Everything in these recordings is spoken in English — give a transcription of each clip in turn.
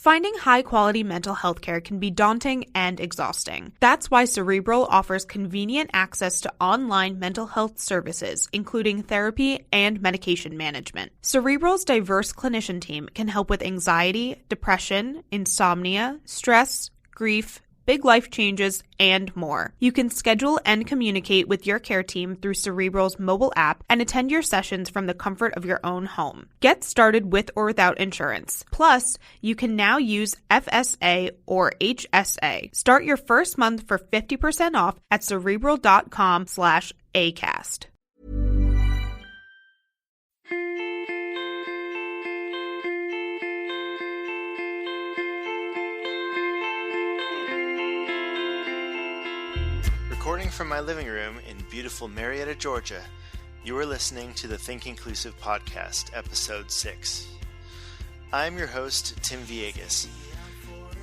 Finding high-quality mental health care can be daunting and exhausting. That's why Cerebral offers convenient access to online mental health services, including therapy and medication management. Cerebral's diverse clinician team can help with anxiety, depression, insomnia, stress, grief, big life changes, and more. You can schedule and communicate with your care team through Cerebral's mobile app and attend your sessions from the comfort of your own home. Get started with or without insurance. Plus, you can now use FSA or HSA. Start your first month for 50% off at Cerebral.com/ACAST. Recording from my living room in beautiful Marietta, Georgia, you are listening to the Think Inclusive Podcast, Episode 6. I'm your host, Tim Villegas.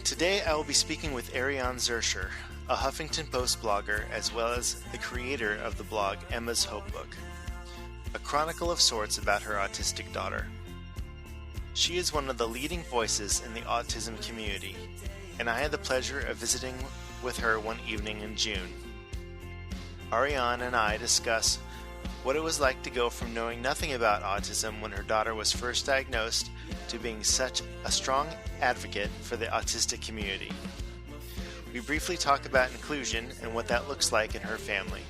Today I will be speaking with Ariane Zurcher, a Huffington Post blogger as well as the creator of the blog Emma's Hope Book, a chronicle of sorts about her autistic daughter. She is one of the leading voices in the autism community, and I had the pleasure of visiting with her one evening in June. Ariane and I discuss what it was like to go from knowing nothing about autism when her daughter was first diagnosed to being such a strong advocate for the autistic community. We briefly talk about inclusion and what that looks like in her family.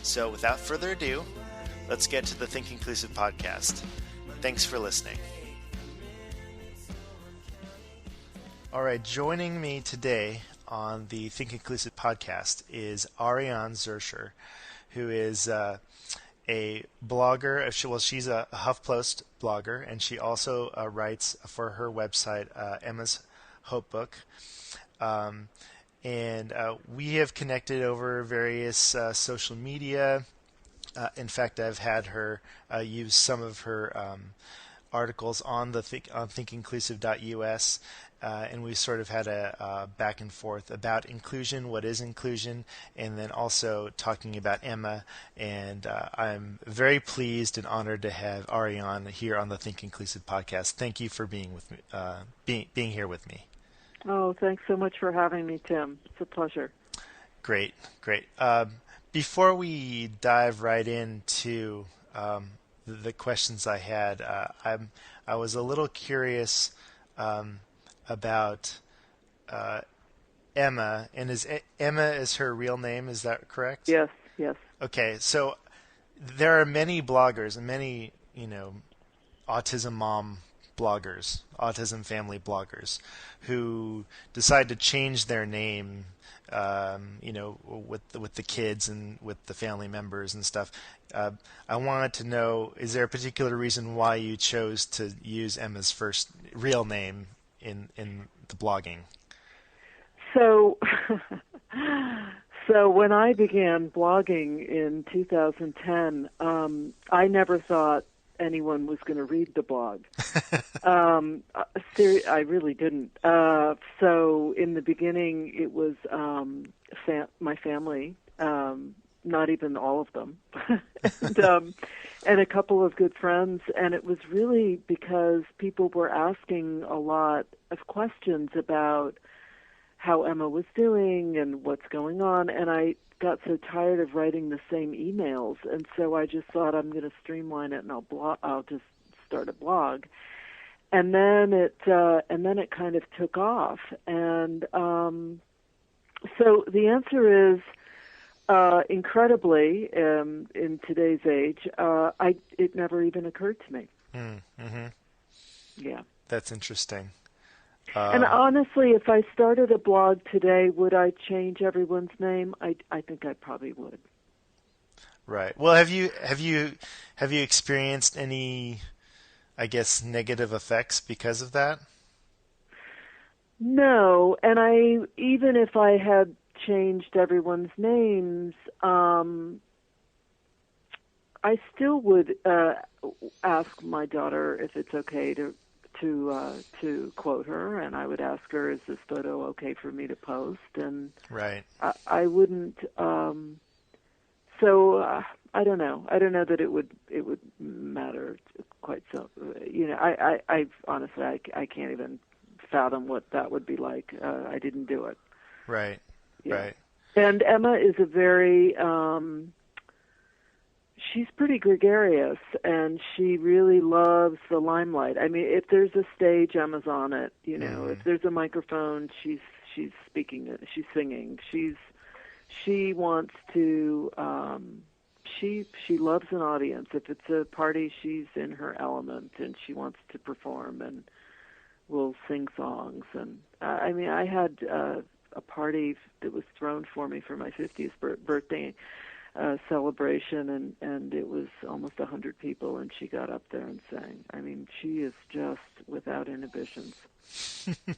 So without further ado, let's get to the Think Inclusive Podcast. Thanks for listening. All right, joining me today on the Think Inclusive Podcast is Ariane Zurcher, who is a blogger. She's a HuffPost blogger, and she also writes for her website, Emma's Hope Book. And we have connected over various social media. In fact, I've had her use some of her articles on the on thinkinclusive.us. And we sort of had a back and forth about inclusion, what is inclusion, and then also talking about Emma. And I'm very pleased and honored to have Ariane here on the Think Inclusive Podcast. Thank you for being with me, being here with me. Oh, thanks so much for having me, Tim. It's a pleasure. Great. Before we dive right into the questions I had, I was a little curious about Emma, and Emma is her real name, is that correct? Yes. Okay, so there are many bloggers and many, autism mom bloggers, autism family bloggers, who decide to change their name, with the kids and with the family members and stuff. I wanted to know, is there a particular reason why you chose to use Emma's first real name in the blogging? So when I began blogging in 2010, I never thought anyone was going to read the blog. I really didn't. So in the beginning, it was my family, not even all of them, and a couple of good friends. And it was really because people were asking a lot of questions about how Emma was doing and what's going on. And I got so tired of writing the same emails, and so I just thought, I'm going to streamline it, and I'll just start a blog. And then it kind of took off. And so the answer is, incredibly, in today's age, it never even occurred to me. Mm-hmm. Yeah. That's interesting. And honestly, if I started a blog today, would I change everyone's name? I think I probably would. Right. Well, have you experienced any, I guess, negative effects because of that? No, and even if I had changed everyone's names, I still would ask my daughter if it's okay to quote her, and I would ask her, is this photo okay for me to post? And right. I wouldn't. So I don't know. I don't know that it would matter quite so. I honestly I can't even fathom what that would be like. I didn't do it. Right. Yeah. Right. And Emma is a very, she's pretty gregarious, and she really loves the limelight. I mean, if there's a stage, Emma's on it. You know, if there's a microphone, she's speaking it. She's singing. She wants to. She loves an audience. If it's a party, she's in her element, and she wants to perform and will sing songs. And I mean, I had a party that was thrown for me for my 50th birthday celebration, and it was almost 100 people, and she got up there and sang. I mean, she is just without inhibitions.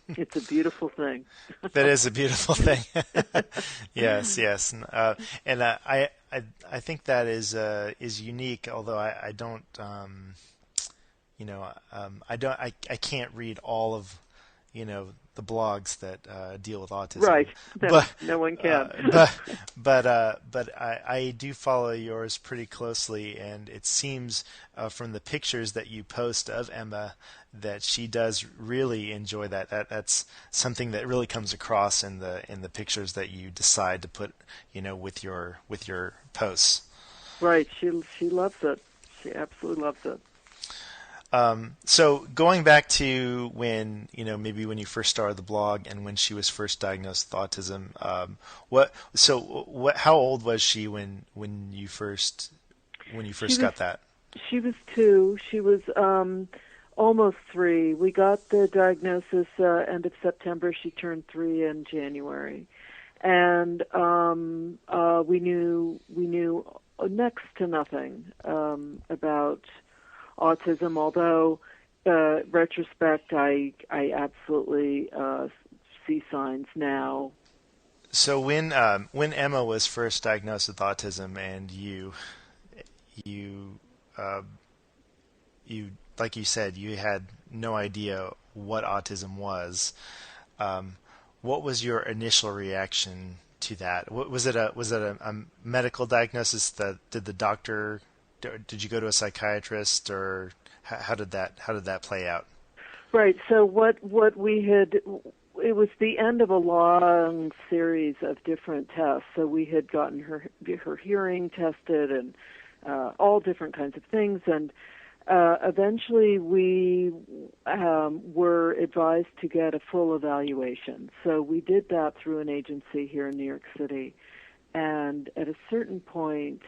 It's a beautiful thing. That is a beautiful thing. Yes, and I think that is unique. Although I don't, I can't read all of, the blogs that deal with autism. Right. No one can. But I do follow yours pretty closely, and it seems from the pictures that you post of Emma that she does really enjoy that. That's something that really comes across in the pictures that you decide to put, with your posts. Right. She loves it. She absolutely loves it. So going back to when, maybe when you first started the blog and when she was first diagnosed with autism, how old was she when you first got that? She was 2. She was almost 3. We got the diagnosis end of September. She turned 3 in January, and we knew next to nothing about autism, although retrospect, I absolutely see signs now. So when Emma was first diagnosed with autism, and you like you said, you had no idea what autism was. What was your initial reaction to that? Was it a medical diagnosis? Did you go to a psychiatrist, or how did that play out? Right. So what we had, it was the end of a long series of different tests. So we had gotten her hearing tested and all different kinds of things, and eventually we were advised to get a full evaluation. So we did that through an agency here in New York City, and at a certain point,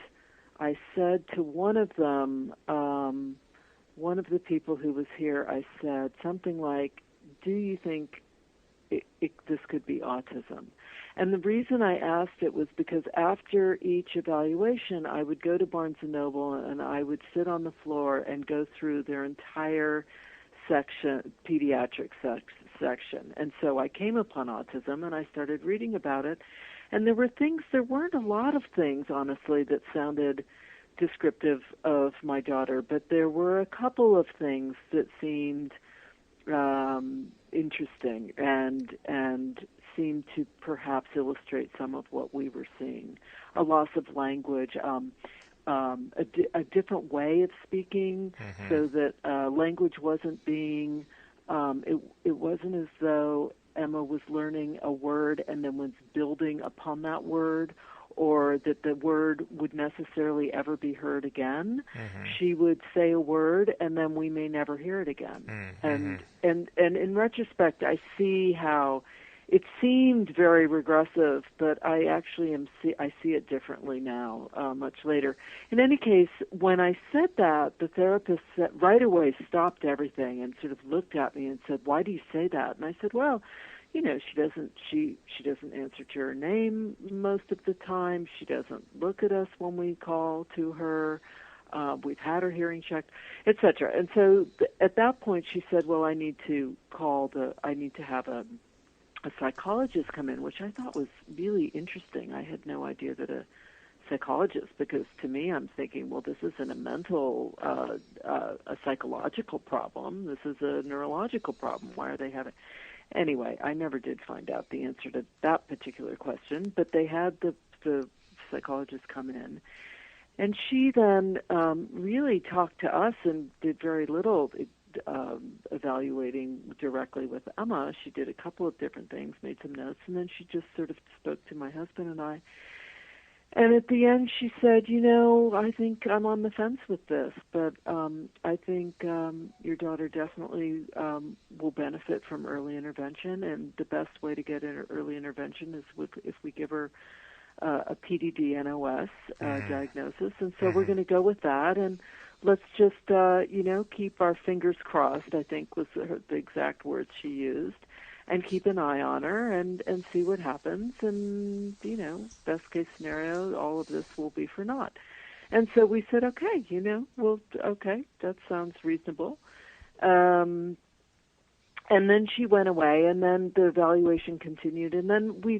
I said to one of them, one of the people who was here, I said something like, "Do you think this could be autism?" And the reason I asked it was because after each evaluation, I would go to Barnes & Noble and I would sit on the floor and go through their entire section, pediatric section. And so I came upon autism and I started reading about it. And there weren't a lot of things, honestly, that sounded descriptive of my daughter, but there were a couple of things that seemed interesting and seemed to perhaps illustrate some of what we were seeing. A loss of language, a different way of speaking, so that language wasn't being, it wasn't as though Emma was learning a word and then was building upon that word, or that the word would necessarily ever be heard again. She would say a word and then we may never hear it again. And in retrospect, I see how it seemed very regressive, but I actually I see it differently now, much later. In any case, when I said that, the therapist right away stopped everything and sort of looked at me and said, "Why do you say that?" And I said, "Well, she doesn't answer to her name most of the time. She doesn't look at us when we call to her. We've had her hearing checked, etc." And so at that point, she said, "Well, I need to have a psychologist come in," which I thought was really interesting. I had no idea that a psychologist, because to me, I'm thinking, well, this isn't a mental, a psychological problem. This is a neurological problem. Why are they having? Anyway, I never did find out the answer to that particular question, but they had the psychologist come in. And she then really talked to us and did very little. evaluating directly with Emma, she did a couple of different things, made some notes, and then she just sort of spoke to my husband and I. And at the end, she said, I think I'm on the fence with this, but I think your daughter definitely will benefit from early intervention, and the best way to get early intervention is if we give her a PDD-NOS diagnosis. And so we're going to go with that, and let's just, keep our fingers crossed, I think was the exact words she used, and keep an eye on her and see what happens. And, best case scenario, all of this will be for naught. And so we said, okay, okay, that sounds reasonable. And then she went away, and then the evaluation continued, and then we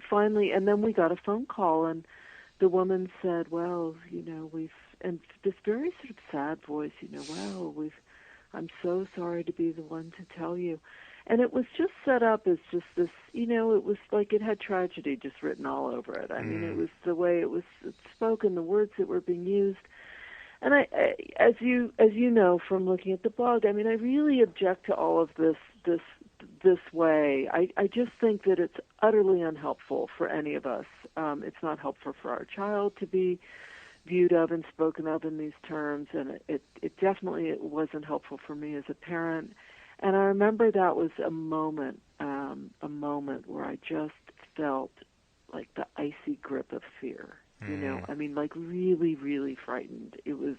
got a phone call, and the woman said, well, and this very sort of sad voice, I'm so sorry to be the one to tell you. And it was just set up as just this, it was like it had tragedy just written all over it. I mean, it was the way it was spoken, the words that were being used. And I as you know from looking at the blog, I mean, I really object to all of this way. I just think that it's utterly unhelpful for any of us. It's not helpful for our child to be viewed of and spoken of in these terms, and it definitely it wasn't helpful for me as a parent. And I remember that was a moment where I just felt like the icy grip of fear. I mean, like really, really frightened. It was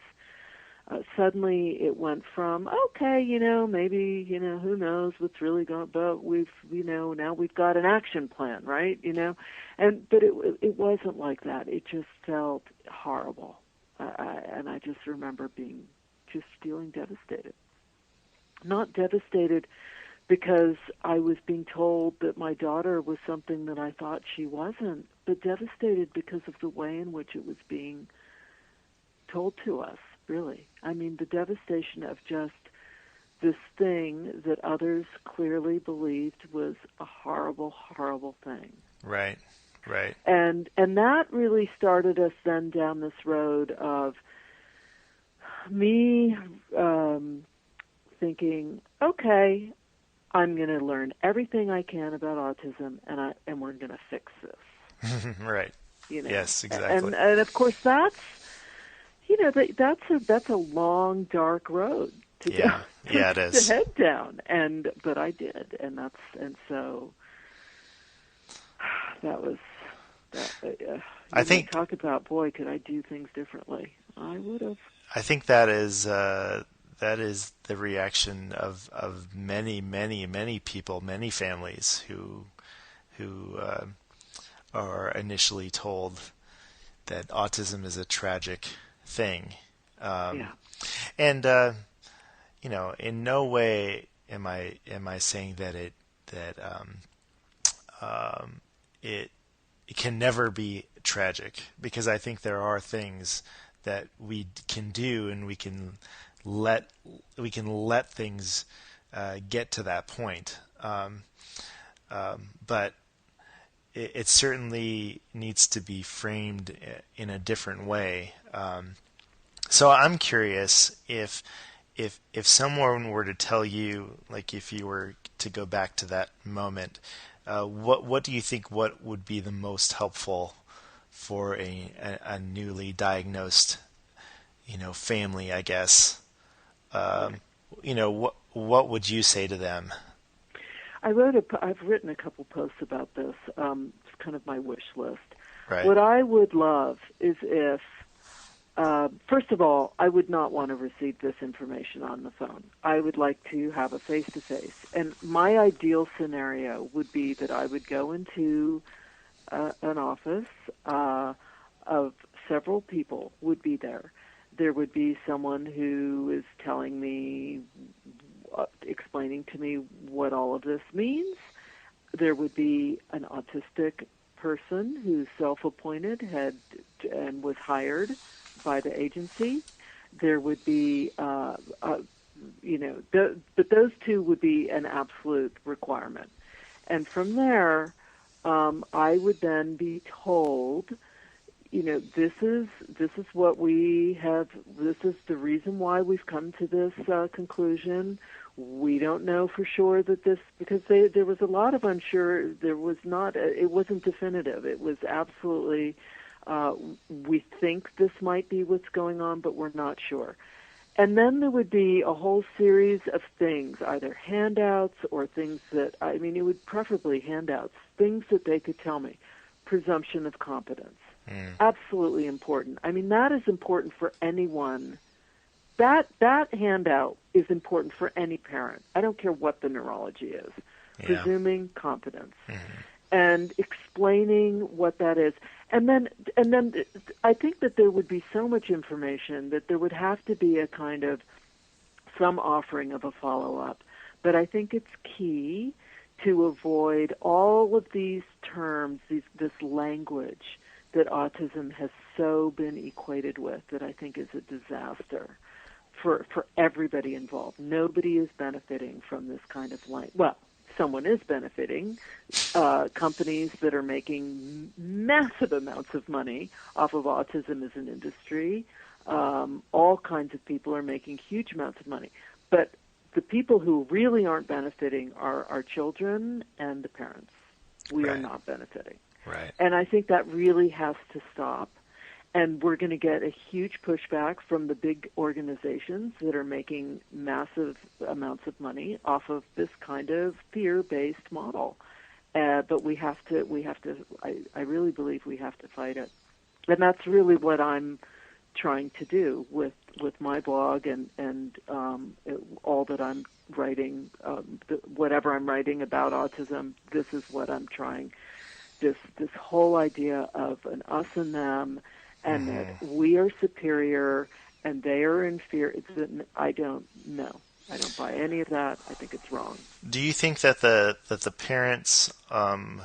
suddenly it went from okay, maybe who knows what's really going, but we've now we've got an action plan, right? But it wasn't like that. It just felt horrible, and I just remember feeling devastated. Not devastated because I was being told that my daughter was something that I thought she wasn't, but devastated because of the way in which it was being told to us, really. I mean, the devastation of just this thing that others clearly believed was a horrible, horrible thing. Right. And that really started us then down this road of me thinking, okay, I'm going to learn everything I can about autism, and we're going to fix this. Right. Yes, exactly. And of course that's that's a long, dark road to go. Yeah, it is. To head down, but I did, and so that was. I think talk about could I do things differently? I would have. I think that is the reaction of many, many, many people, many families who are initially told that autism is a tragic thing. And in no way am I saying that it can never be tragic, because I think there are things that we can do, and we can let things get to that point. But it certainly needs to be framed in a different way. So I'm curious if someone were to tell you, like if you were to go back to that moment, what do you think what would be the most helpful for a newly diagnosed, family, I guess? What would you say to them? I've written a couple posts about this. It's kind of my wish list. Right. What I would love is if, first of all, I would not want to receive this information on the phone. I would like to have a face-to-face. And my ideal scenario would be that I would go into an office of several people would be there. There would be someone who is telling me, explaining to me what all of this means. There would be an autistic person who's self-appointed and was hired by the agency. There would be, but those two would be an absolute requirement. And from there, I would then be told, this is what we have. This is the reason why we've come to this conclusion. We don't know for sure that this, because there was a lot of unsure. There was not. It wasn't definitive. It was absolutely. We think this might be what's going on, but we're not sure. And then there would be a whole series of things, either handouts or things that, I mean, it would preferably handouts, things that they could tell me. Presumption of competence. Absolutely important. I mean, that is important for anyone. That handout is important for any parent. I don't care what the neurology is. Yeah. Presuming competence. And explaining what that is. And then I think that there would be so much information that there would have to be a kind of some offering of a follow-up. But I think it's key to avoid all of these terms, this language that autism has so been equated with, that I think is a disaster for everybody involved. Nobody is benefiting from this kind of language. Well, someone is benefiting. Companies that are making massive amounts of money off of autism as an industry. All kinds of people are making huge amounts of money. But the people who really aren't benefiting are our children and the parents. We are not benefiting. Right. And I think that really has to stop. And we're going to get a huge pushback from the big organizations that are making massive amounts of money off of this kind of fear-based model. But we have to. I really believe we have to fight it, and that's really what I'm trying to do with my blog and all that I'm writing. Whatever I'm writing about autism, this is what I'm trying. This whole idea of an us and them. And that we are superior and they are inferior. I don't know. I don't buy any of that. I think it's wrong. Do you think that the parents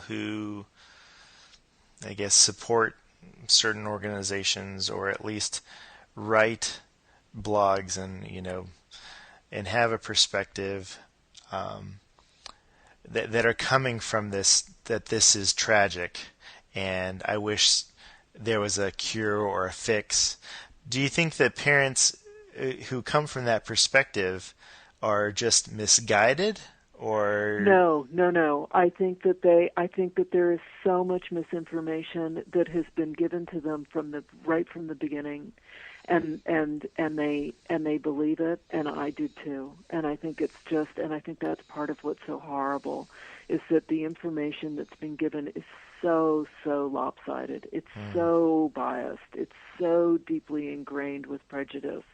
who, I guess, support certain organizations or at least write blogs and have a perspective that are coming from this, that this is tragic and I wish there was a cure or a fix. Do you think that parents who come from that perspective are just misguided, or No. I think that there is so much misinformation that has been given to them right from the beginning, and they believe it, and I do too. And I think I think that's part of what's so horrible, is that the information that's been given is so lopsided. It's so biased. It's so deeply ingrained with prejudice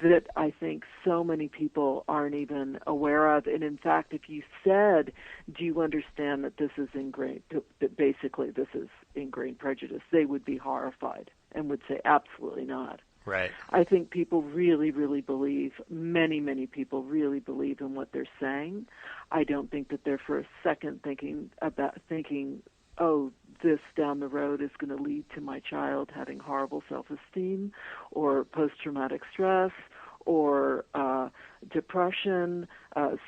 that I think so many people aren't even aware of. And in fact, if you said, do you understand that this is ingrained, that basically this is ingrained prejudice, they would be horrified and would say, absolutely not. Right. I think people really, really believe, many people really believe in what they're saying. I don't think that they're for a second thinking, oh, this down the road is going to lead to my child having horrible self-esteem or post-traumatic stress or depression,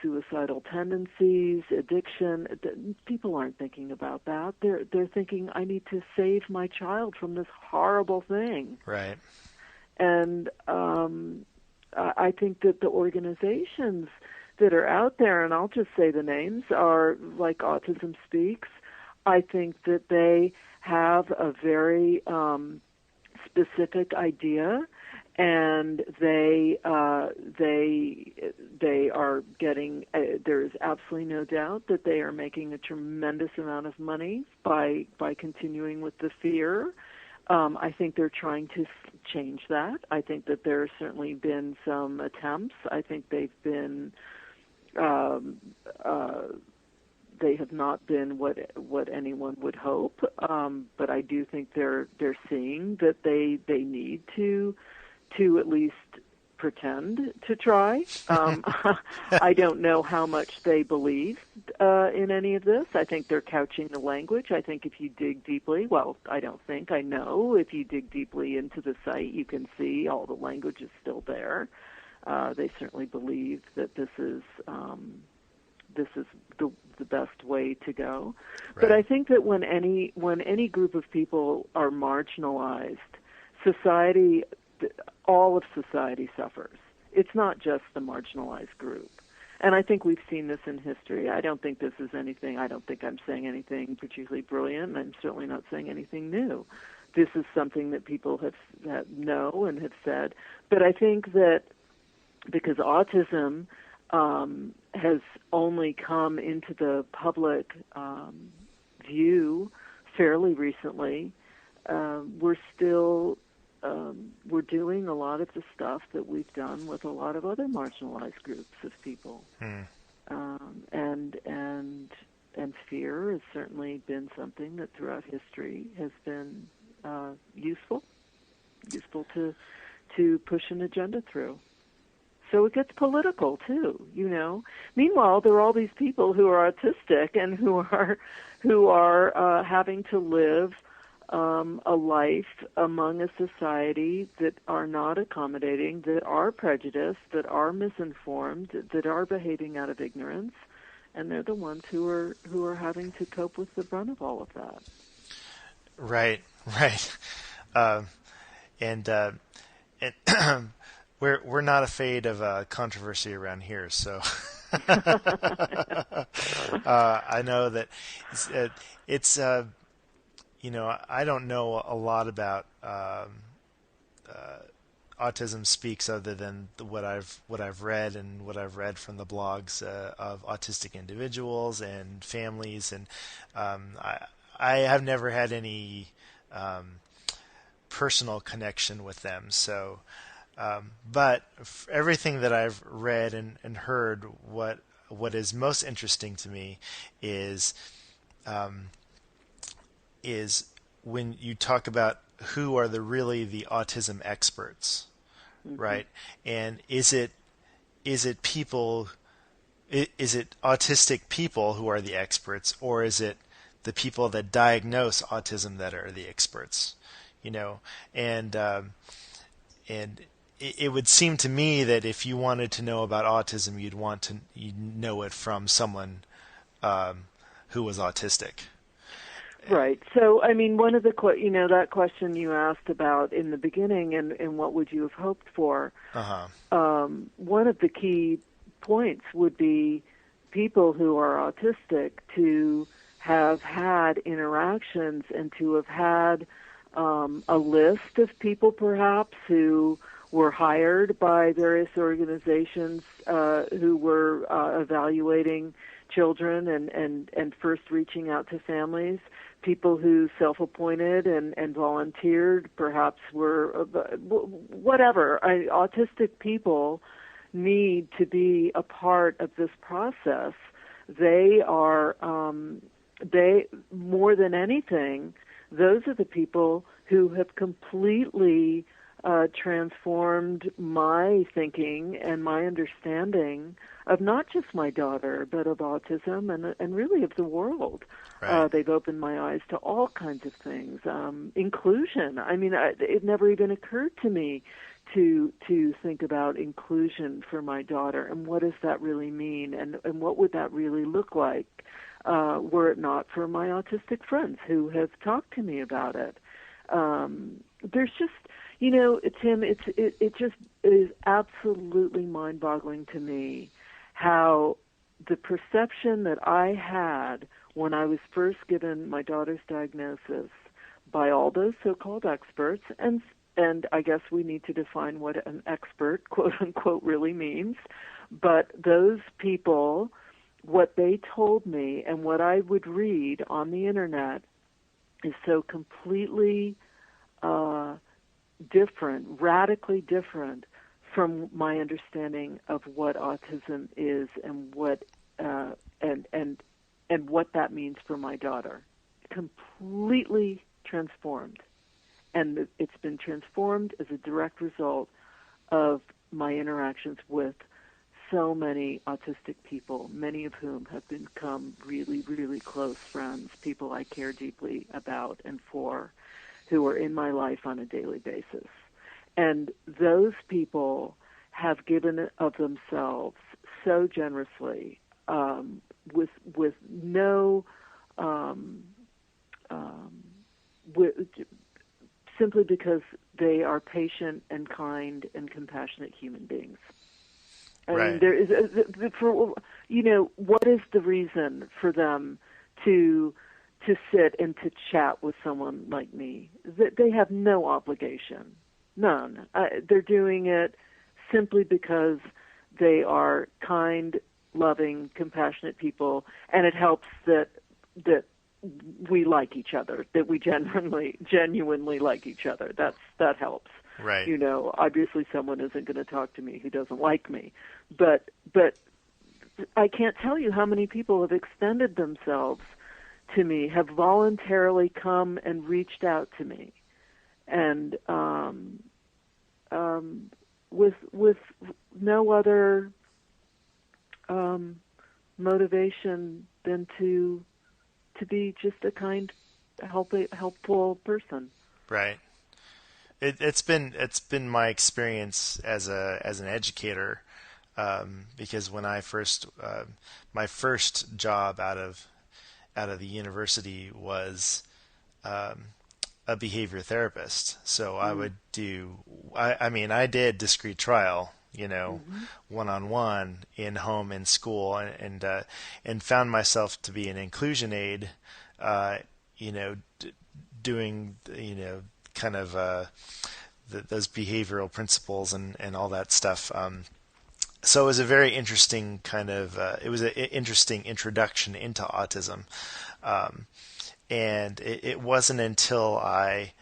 suicidal tendencies, addiction. People aren't thinking about that. They're thinking, I need to save my child from this horrible thing. Right. And I think that the organizations that are out there, and I'll just say the names, are like Autism Speaks. I think that they have a very specific idea, and they are getting. There is absolutely no doubt that they are making a tremendous amount of money by continuing with the fear. I think they're trying to change that. I think that there have certainly been some attempts. I think they've been. They have not been what anyone would hope, but I do think they're seeing that they need to at least pretend to try. I don't know how much they believe in any of this. I think they're couching the language. I think if you dig deeply, I know if you dig deeply into the site, you can see all the language is still there. They certainly believe that this is the best way to go. Right. But I think that when any group of people are marginalized, all of society suffers. It's not just the marginalized group. And I think we've seen this in history. I don't think I'm saying anything particularly brilliant, and I'm certainly not saying anything new. This is something that people that know and have said. But I think that because autism has only come into the public view fairly recently, we're doing a lot of the stuff that we've done with a lot of other marginalized groups of people. And fear has certainly been something that throughout history has been useful to push an agenda through. So it gets political too, you know. Meanwhile, there are all these people who are autistic and who are having to live a life among a society that are not accommodating, that are prejudiced, that are misinformed, that are behaving out of ignorance, and they're the ones who are having to cope with the brunt of all of that. Right. And we're not afraid of controversy around here, so I know that it's I don't know a lot about Autism Speaks other than what I've read and what I've read from the blogs of autistic individuals and families, and I have never had any personal connection with them. So, but everything that I've read and heard, what is most interesting to me is when you talk about who are really the autism experts, right? And is it autistic people who are the experts, or is it the people that diagnose autism that are the experts? You know, and it would seem to me that if you wanted to know about autism, you'd know it from someone who was autistic. Right. So, I mean, one of the that question you asked about in the beginning, and what would you have hoped for? One of the key points would be people who are autistic to have had interactions and to have had a list of people, perhaps, who were hired by various organizations who were evaluating children and first reaching out to families. People who self-appointed and volunteered, perhaps were whatever. Autistic people need to be a part of this process. They are, they more than anything, those are the people who have completely transformed my thinking and my understanding of not just my daughter, but of autism and really of the world. Right. They've opened my eyes to all kinds of things. Inclusion. I mean, it never even occurred to me to think about inclusion for my daughter and what does that really mean and what would that really look like were it not for my autistic friends who have talked to me about it. There's just, Tim, it just is absolutely mind-boggling to me how the perception that I had when I was first given my daughter's diagnosis by all those so-called experts, and I guess we need to define what an expert, quote-unquote, really means, but those people, what they told me and what I would read on the Internet is so completely different, radically different from my understanding of what autism is and what and what that means for my daughter. Completely transformed. And it's been transformed as a direct result of my interactions with so many autistic people, many of whom have become really, really close friends, people I care deeply about and for, who are in my life on a daily basis. And those people have given of themselves so generously, with no, simply because they are patient and kind and compassionate human beings. I Right. mean, there is, what is the reason for them to sit and to chat with someone like me? They have no obligation, none. They're doing it simply because they are kind, loving, compassionate people, and it helps that we like each other, that we genuinely like each other. That helps. Right. Obviously someone isn't going to talk to me who doesn't like me, but I can't tell you how many people have extended themselves to me, have voluntarily come and reached out to me, and with no other motivation than to be just a kind, helpful person. Right. It's been my experience as an educator, because when I first my first job out of the university was a behavior therapist. So I would do. I did discrete trial, one-on-one, in home, in school, and found myself to be an inclusion aide, doing, kind of those behavioral principles and all that stuff. So it was a very interesting kind of, it was an interesting introduction into autism. And it wasn't until I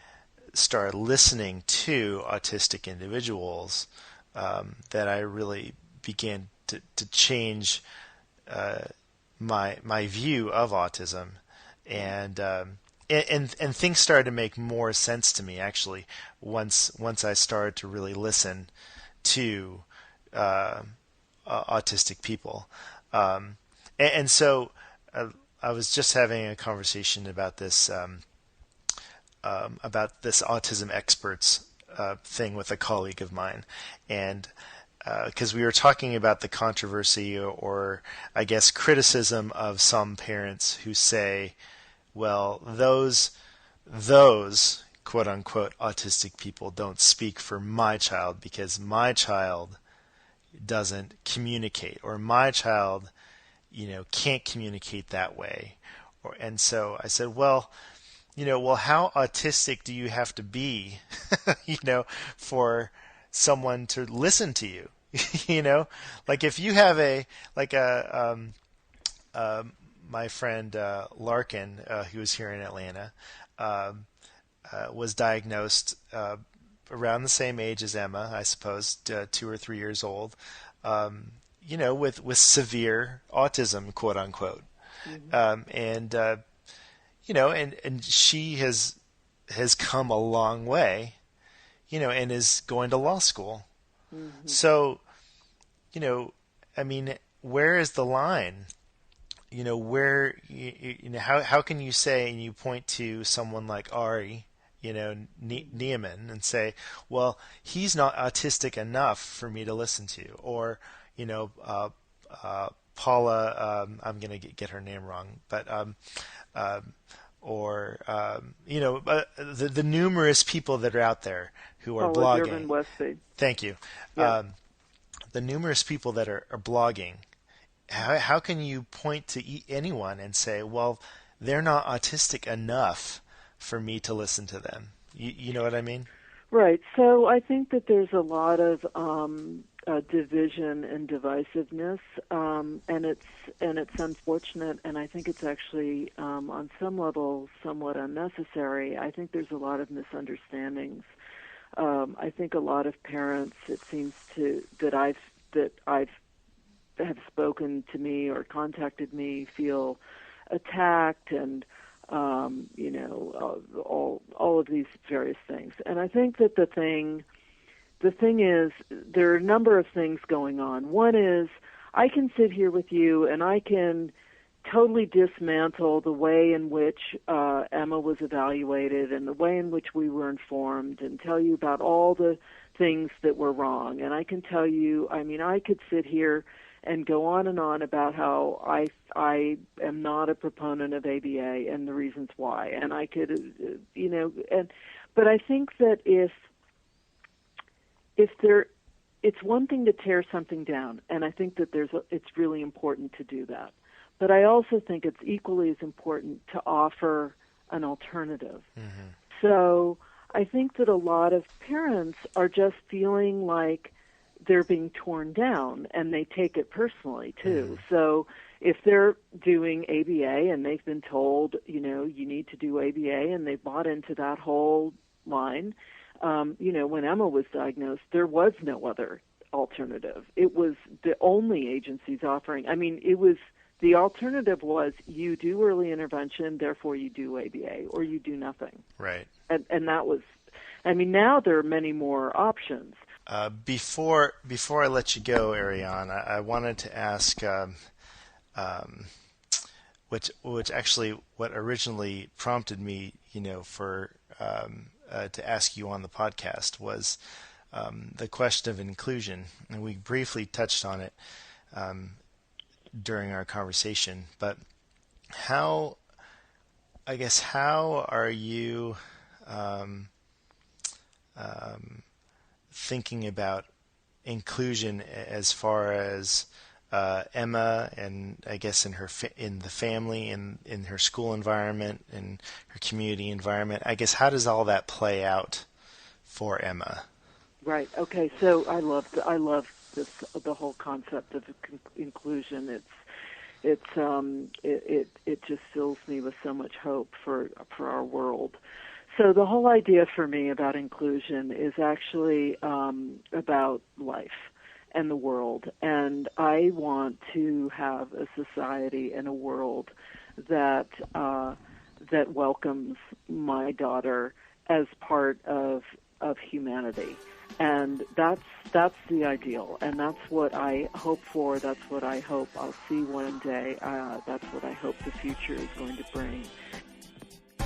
started listening to autistic individuals that I really began to change my view of autism, and things started to make more sense to me, actually, once I started to really listen to autistic people. So I was just having a conversation about this autism experts thing with a colleague of mine, and because we were talking about the controversy, or I guess criticism, of some parents who say, well, those quote unquote autistic people don't speak for my child because my child doesn't communicate, or my child can't communicate that way. And so I said, well, how autistic do you have to be, for someone to listen to you? Like if you have my friend Larkin, who was here in Atlanta, was diagnosed around the same age as Emma, I suppose, 2 or 3 years old, with severe autism, quote unquote. And she has come a long way, and is going to law school. Mm-hmm. So, where is the line? Where, how can you say, and you point to someone like Ari, Neiman, and say, well, he's not autistic enough for me to listen to, or, Paula, I'm going to get her name wrong, but, the numerous people that are out there who are blogging. Westby. Thank you. Yeah. The numerous people that are blogging. How can you point to anyone and say, well, they're not autistic enough for me to listen to them? You know what I mean? Right. So I think that there's a lot of division and divisiveness, and it's unfortunate, and I think it's actually on some level somewhat unnecessary. I think there's a lot of misunderstandings. I think a lot of parents, it seems that I've have spoken to me or contacted me, feel attacked, and all of these various things. And I think that the thing is, there are a number of things going on. One is, I can sit here with you and I can totally dismantle the way in which Emma was evaluated and the way in which we were informed, and tell you about all the things that were wrong. And I can tell you, I could sit here and go on and on about how I am not a proponent of ABA and the reasons why. And I could, but I think that if there it's one thing to tear something down, and I think that it's really important to do that. But I also think it's equally as important to offer an alternative. Mm-hmm. So I think that a lot of parents are just feeling like they're being torn down, and they take it personally too. Mm-hmm. So if they're doing ABA and they've been told, you need to do ABA, and they bought into that whole line, when Emma was diagnosed, there was no other alternative. It was the only agencies offering. The alternative was you do early intervention, therefore you do ABA, or you do nothing. Right. And that was, now there are many more options. Before I let you go, Ariane, I wanted to ask, which actually what originally prompted me, for to ask you on the podcast was the question of inclusion, and we briefly touched on it during our conversation. But how are you thinking about inclusion as far as Emma, and I guess in the family, in her school environment, in her community environment? I guess, how does all that play out for Emma? Right. Okay. So I love the whole concept of inclusion. It just fills me with so much hope for our world. So the whole idea for me about inclusion is actually about life and the world. And I want to have a society and a world that welcomes my daughter as part of humanity. And that's the ideal, and that's what I hope for. That's what I hope I'll see one day. That's what I hope the future is going to bring.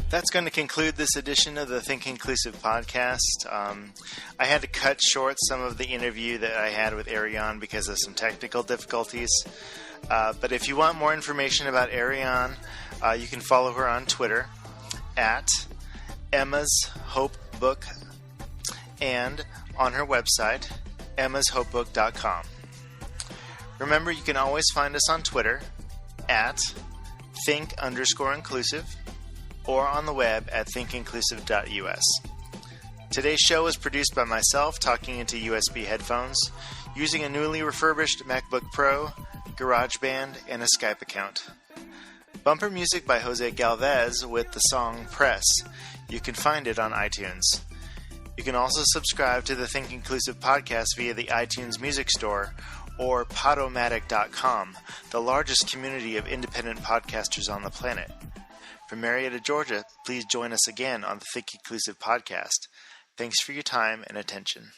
That's going to conclude this edition of the Think Inclusive podcast. I had to cut short some of the interview that I had with Ariane because of some technical difficulties. But if you want more information about Ariane, you can follow her on Twitter at Emma's Hope Book, and on her website, emmashopebook.com. Remember, you can always find us on Twitter at think_inclusive, or on the web at thinkinclusive.us. Today's show was produced by myself talking into USB headphones using a newly refurbished MacBook Pro, GarageBand, and a Skype account. Bumper music by Jose Galvez with the song Press. You can find it on iTunes. You can also subscribe to the Think Inclusive podcast via the iTunes Music Store or Podomatic.com, the largest community of independent podcasters on the planet. From Marietta, Georgia, please join us again on the Think Inclusive podcast. Thanks for your time and attention.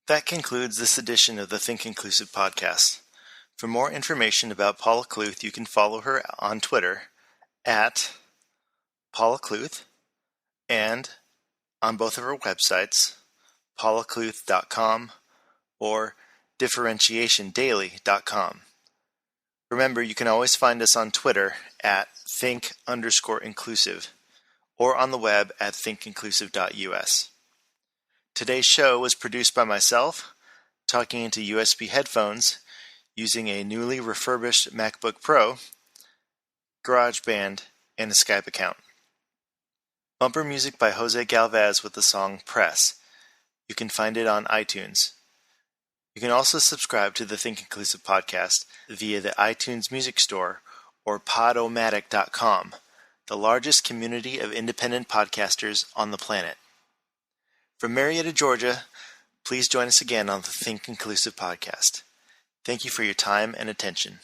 That concludes this edition of the Think Inclusive podcast. For more information about Paula Kluth, you can follow her on Twitter at Paula Kluth and on both of her websites, paulakluth.com or differentiationdaily.com. Remember, you can always find us on Twitter at think_inclusive or on the web at thinkinclusive.us. Today's show was produced by myself, talking into USB headphones using a newly refurbished MacBook Pro, GarageBand, and a Skype account. Bumper music by Jose Galvez with the song Press. You can find it on iTunes. You can also subscribe to the Think Inclusive podcast via the iTunes Music Store or podomatic.com, the largest community of independent podcasters on the planet. From Marietta, Georgia, please join us again on the Think Inclusive podcast. Thank you for your time and attention.